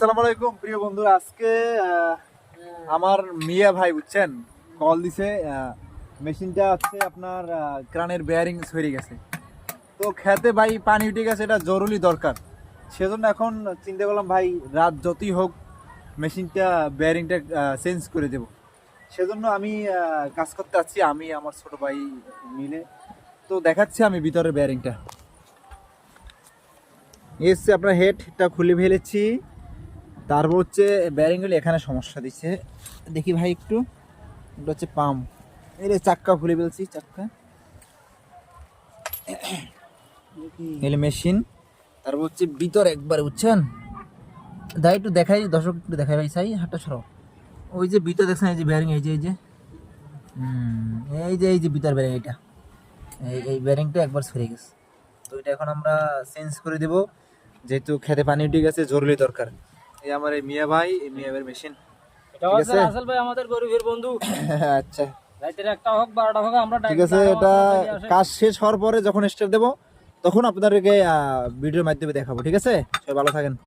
আসসালামু আলাইকুম প্রিয় বন্ধুরা। আজকে আমার মিয়া ভাই বুঝছেন কল দিছে। মেশিনটা হচ্ছে আপনার ক্রানের বেয়ারিং সরে গেছে, তো খেতে ভাই পানি উঠে গেছে, এটা জরুরি দরকার। সেজন্য এখন চিন্তা করলাম ভাই রাত যতই হোক মেশিনটা বেয়ারিংটা চেঞ্জ করে দেব। সেজন্য আমি কাজ করতে আসছি, আমি আমার ছোট ভাই মিলে। তো দেখাচ্ছি আমি ভিতরের বেয়ারিংটা। এসছে আপনার হেডটা খুলে ফেলেছি, তারপর হচ্ছে ব্যারিংগুলো এখানে সমস্যা দিচ্ছে। দেখি ভাই একটু, এটা হচ্ছে পাম্প, এই চাক্কা খুলে ফেলছি, চাক্কা এলে মেশিন। তারপর হচ্ছে ভিতর একবার বুঝছেন, তাই একটু দেখাই দর্শক, একটু দেখাই ভাই, চাই হাতটা সরাও। ওই যে ভিতর দেখছেন, এই যে ব্যারিং, এই যে এই যে ভিতর ব্যারিং, এইটা এই ব্যারিংটা একবার সরে গেছে। তো এটা এখন আমরা চেঞ্জ করে দেব, যেহেতু খেতে পানি উঠে গেছে, জরুরি দরকার। এই আমার এই মিয়া ভাই, এই মিয়া ভাইয়ের মেশিন। এটা হচ্ছে রাসেল ভাই আমাদের গরিবের বন্ধু। আচ্ছা রাতের একটা হোক 12টা হোক আমরা ঠিক আছে, এটা কাজ শেষ হওয়ার পরে যখন স্টার্ট দেবো তখন আপনাদেরকে ভিডিওর মাধ্যমে দেখাবো। ঠিক আছে, সবাই ভালো থাকেন।